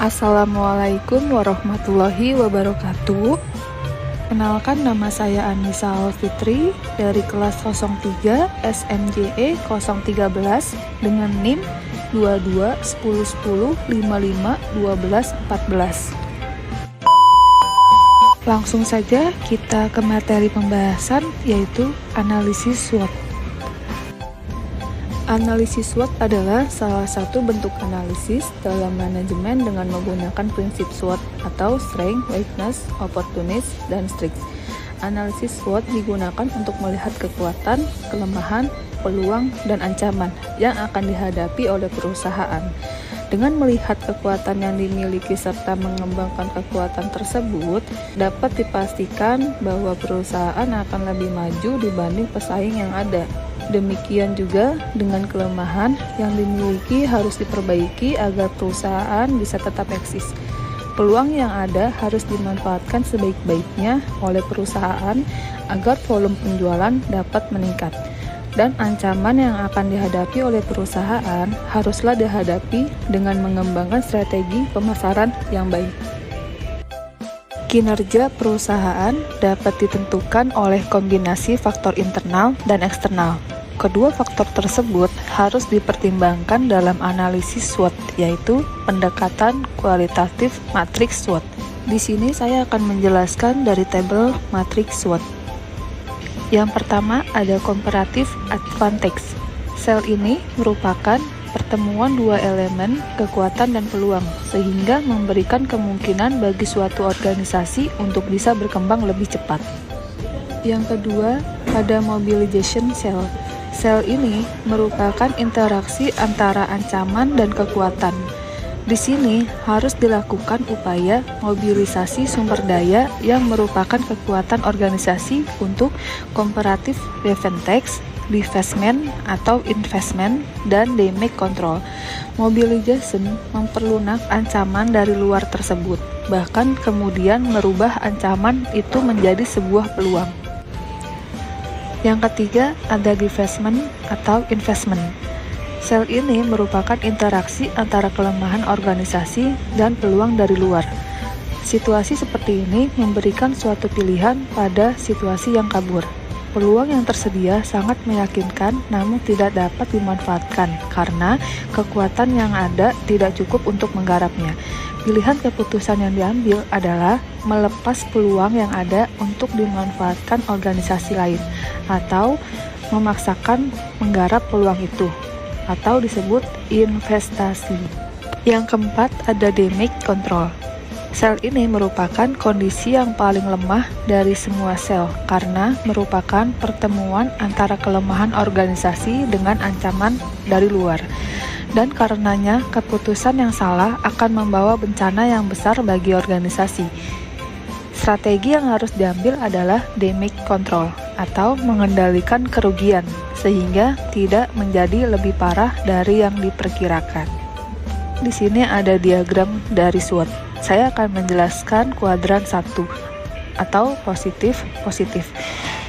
Assalamualaikum warahmatullahi wabarakatuh. Kenalkan, nama saya Anissa Alfitri dari kelas 03 SMJE 013 dengan NIM 22 10 10 55 12 14. Langsung saja kita ke materi pembahasan, yaitu analisis SWOT. Analisis SWOT adalah salah satu bentuk analisis dalam manajemen dengan menggunakan prinsip SWOT atau Strength, Weakness, Opportunities, dan Strengths. Analisis SWOT digunakan untuk melihat kekuatan, kelemahan, peluang, dan ancaman yang akan dihadapi oleh perusahaan. Dengan melihat kekuatan yang dimiliki serta mengembangkan kekuatan tersebut, dapat dipastikan bahwa perusahaan akan lebih maju dibanding pesaing yang ada. Demikian juga dengan kelemahan yang dimiliki harus diperbaiki agar perusahaan bisa tetap eksis. Peluang yang ada harus dimanfaatkan sebaik-baiknya oleh perusahaan agar volume penjualan dapat meningkat. Dan ancaman yang akan dihadapi oleh perusahaan haruslah dihadapi dengan mengembangkan strategi pemasaran yang baik. Kinerja perusahaan dapat ditentukan oleh kombinasi faktor internal dan eksternal. Kedua faktor tersebut harus dipertimbangkan dalam analisis SWOT, yaitu pendekatan kualitatif matriks SWOT. Di sini saya akan menjelaskan dari tabel matriks SWOT. Yang pertama ada comparative advantage. Sel ini merupakan pertemuan dua elemen kekuatan dan peluang, sehingga memberikan kemungkinan bagi suatu organisasi untuk bisa berkembang lebih cepat. Yang kedua ada mobilization cell. Sel ini merupakan interaksi antara ancaman dan kekuatan. Di sini harus dilakukan upaya mobilisasi sumber daya yang merupakan kekuatan organisasi untuk comparative advantage, divestment atau investment, dan damage control. Mobilization memperlunak ancaman dari luar tersebut, bahkan kemudian merubah ancaman itu menjadi sebuah peluang. Yang ketiga ada divestment atau investment. Sel ini merupakan interaksi antara kelemahan organisasi dan peluang dari luar. Situasi seperti ini memberikan suatu pilihan pada situasi yang kabur. Peluang yang tersedia sangat meyakinkan namun tidak dapat dimanfaatkan karena kekuatan yang ada tidak cukup untuk menggarapnya. Pilihan keputusan yang diambil adalah melepas peluang yang ada untuk dimanfaatkan organisasi lain atau memaksakan menggarap peluang itu, atau disebut investasi. Yang keempat ada damage control. Sel ini merupakan kondisi yang paling lemah dari semua sel karena merupakan pertemuan antara kelemahan organisasi dengan ancaman dari luar. Dan karenanya keputusan yang salah akan membawa bencana yang besar bagi organisasi. Strategi yang harus diambil adalah damage control atau mengendalikan kerugian sehingga tidak menjadi lebih parah dari yang diperkirakan. Di sini ada diagram dari SWOT. Saya akan menjelaskan kuadran 1 atau positif.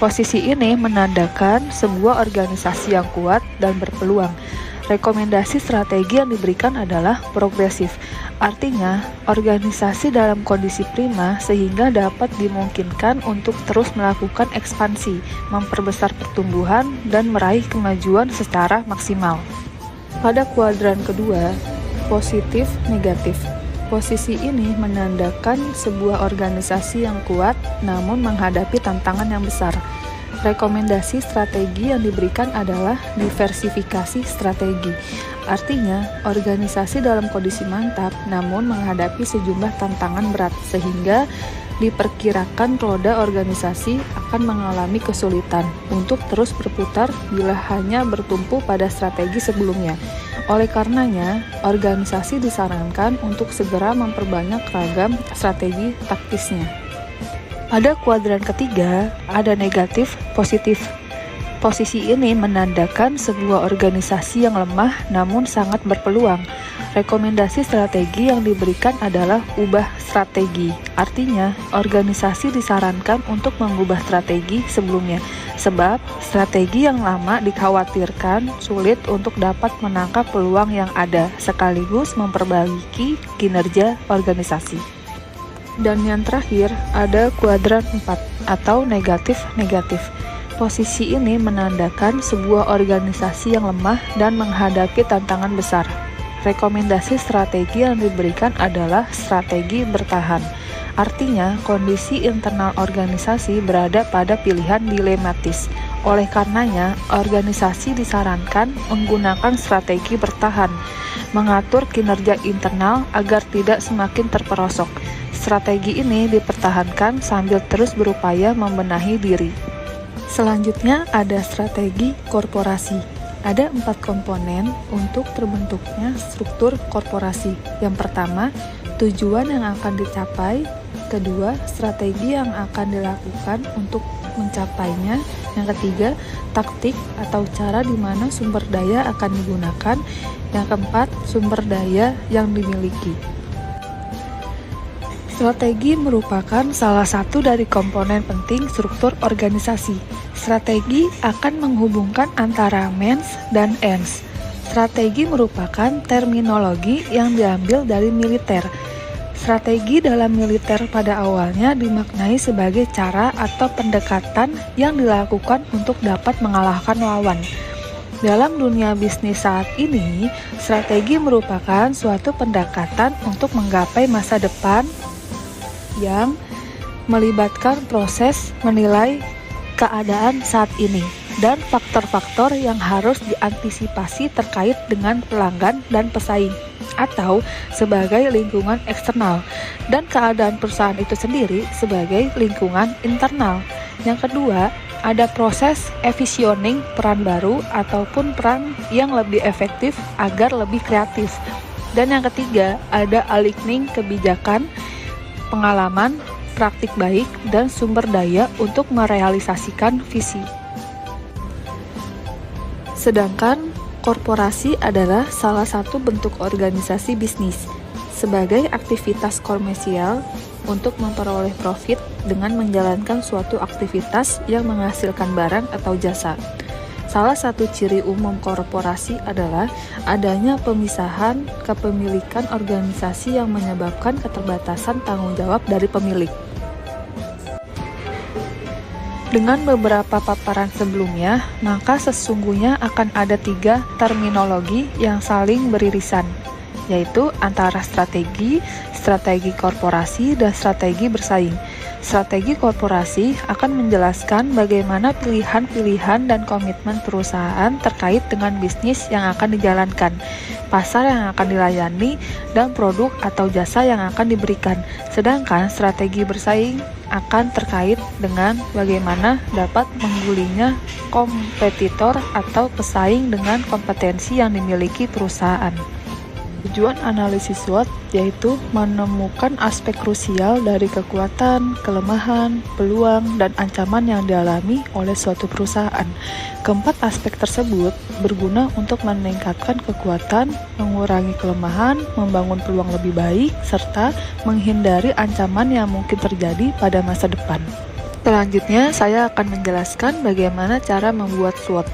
Posisi ini menandakan sebuah organisasi yang kuat dan berpeluang. Rekomendasi strategi yang diberikan adalah progresif, artinya organisasi dalam kondisi prima sehingga dapat dimungkinkan untuk terus melakukan ekspansi, memperbesar pertumbuhan, dan meraih kemajuan secara maksimal. Pada kuadran kedua, positif negatif. Posisi ini menandakan sebuah organisasi yang kuat namun menghadapi tantangan yang besar. Rekomendasi strategi yang diberikan adalah diversifikasi strategi. Artinya, organisasi dalam kondisi mantap namun menghadapi sejumlah tantangan berat sehingga diperkirakan roda organisasi akan mengalami kesulitan untuk terus berputar bila hanya bertumpu pada strategi sebelumnya. Oleh karenanya, organisasi disarankan untuk segera memperbanyak ragam strategi taktisnya. Pada kuadran ketiga, ada negatif positif. Posisi ini menandakan sebuah organisasi yang lemah namun sangat berpeluang. Rekomendasi strategi yang diberikan adalah ubah strategi. Artinya, organisasi disarankan untuk mengubah strategi sebelumnya, sebab strategi yang lama dikhawatirkan sulit untuk dapat menangkap peluang yang ada, sekaligus memperbaiki kinerja organisasi. Dan yang terakhir, ada kuadran 4 atau negatif-negatif. Posisi ini menandakan sebuah organisasi yang lemah dan menghadapi tantangan besar. Rekomendasi strategi yang diberikan adalah strategi bertahan. Artinya, kondisi internal organisasi berada pada pilihan dilematis. Oleh karenanya, organisasi disarankan menggunakan strategi bertahan, mengatur kinerja internal agar tidak semakin terperosok. Strategi ini dipertahankan sambil terus berupaya membenahi diri. Selanjutnya ada strategi korporasi. Ada 4 komponen untuk terbentuknya struktur korporasi. Yang pertama, tujuan yang akan dicapai. Kedua, strategi yang akan dilakukan untuk mencapainya. Yang ketiga, taktik atau cara di mana sumber daya akan digunakan. Yang keempat, sumber daya yang dimiliki. Strategi merupakan salah satu dari komponen penting struktur organisasi. Strategi akan menghubungkan antara means dan ends. Strategi merupakan terminologi yang diambil dari militer. Strategi dalam militer pada awalnya dimaknai sebagai cara atau pendekatan yang dilakukan untuk dapat mengalahkan lawan. Dalam dunia bisnis saat ini, strategi merupakan suatu pendekatan untuk menggapai masa depan yang melibatkan proses menilai keadaan saat ini dan faktor-faktor yang harus diantisipasi terkait dengan pelanggan dan pesaing atau sebagai lingkungan eksternal dan keadaan perusahaan itu sendiri sebagai lingkungan internal. Yang kedua, ada proses efficienting peran baru ataupun peran yang lebih efektif agar lebih kreatif. Dan yang ketiga, ada aligning kebijakan, pengalaman, praktik baik, dan sumber daya untuk merealisasikan visi. Sedangkan korporasi adalah salah satu bentuk organisasi bisnis sebagai aktivitas komersial untuk memperoleh profit dengan menjalankan suatu aktivitas yang menghasilkan barang atau jasa. Salah satu ciri umum korporasi adalah adanya pemisahan kepemilikan organisasi yang menyebabkan keterbatasan tanggung jawab dari pemilik. Dengan beberapa paparan sebelumnya, maka sesungguhnya akan ada 3 terminologi yang saling beririsan, yaitu antara strategi korporasi, dan strategi bersaing. Strategi korporasi akan menjelaskan bagaimana pilihan-pilihan dan komitmen perusahaan terkait dengan bisnis yang akan dijalankan, pasar yang akan dilayani, dan produk atau jasa yang akan diberikan. Sedangkan strategi bersaing akan terkait dengan bagaimana dapat menggulingnya kompetitor atau pesaing dengan kompetensi yang dimiliki perusahaan. Tujuan analisis SWOT yaitu menemukan aspek krusial dari kekuatan, kelemahan, peluang, dan ancaman yang dialami oleh suatu perusahaan. Keempat aspek tersebut berguna untuk meningkatkan kekuatan, mengurangi kelemahan, membangun peluang lebih baik, serta menghindari ancaman yang mungkin terjadi pada masa depan. Selanjutnya, saya akan menjelaskan bagaimana cara membuat SWOT.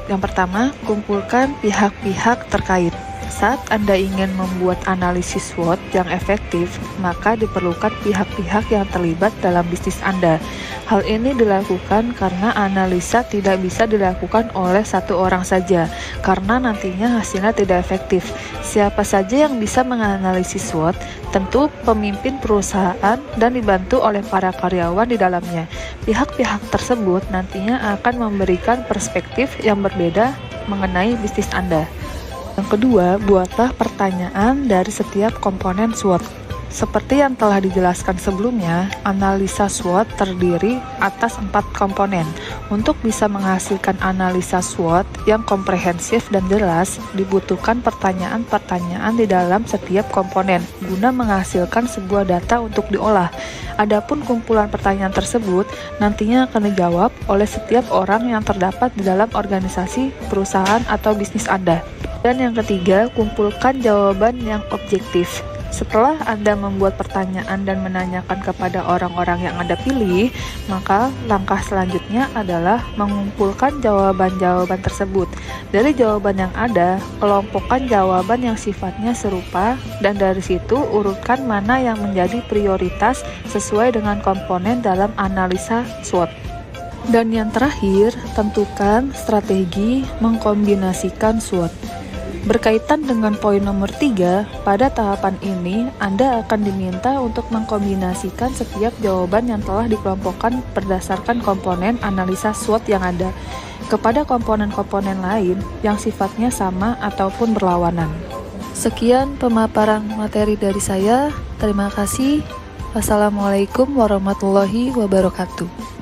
Yang pertama, kumpulkan pihak-pihak terkait. Saat Anda ingin membuat analisis SWOT yang efektif, maka diperlukan pihak-pihak yang terlibat dalam bisnis Anda. Hal ini dilakukan karena analisa tidak bisa dilakukan oleh satu orang saja, karena nantinya hasilnya tidak efektif. Siapa saja yang bisa menganalisis SWOT? Tentu pemimpin perusahaan dan dibantu oleh para karyawan di dalamnya. Pihak-pihak tersebut nantinya akan memberikan perspektif yang berbeda mengenai bisnis Anda. Yang kedua, buatlah pertanyaan dari setiap komponen SWOT. Seperti yang telah dijelaskan sebelumnya, analisa SWOT terdiri atas 4 komponen. Untuk bisa menghasilkan analisa SWOT yang komprehensif dan jelas, dibutuhkan pertanyaan-pertanyaan di dalam setiap komponen guna menghasilkan sebuah data untuk diolah. Adapun kumpulan pertanyaan tersebut nantinya akan dijawab oleh setiap orang yang terdapat di dalam organisasi, perusahaan, atau bisnis Anda. Dan yang ketiga, kumpulkan jawaban yang objektif. Setelah Anda membuat pertanyaan dan menanyakan kepada orang-orang yang Anda pilih, maka langkah selanjutnya adalah mengumpulkan jawaban-jawaban tersebut. Dari jawaban yang ada, kelompokkan jawaban yang sifatnya serupa, dan dari situ urutkan mana yang menjadi prioritas sesuai dengan komponen dalam analisa SWOT. Dan yang terakhir, tentukan strategi mengkombinasikan SWOT. Berkaitan dengan poin nomor 3, pada tahapan ini Anda akan diminta untuk mengkombinasikan setiap jawaban yang telah dikelompokkan berdasarkan komponen analisa SWOT yang ada kepada komponen-komponen lain yang sifatnya sama ataupun berlawanan. Sekian pemaparan materi dari saya. Terima kasih. Wassalamualaikum warahmatullahi wabarakatuh.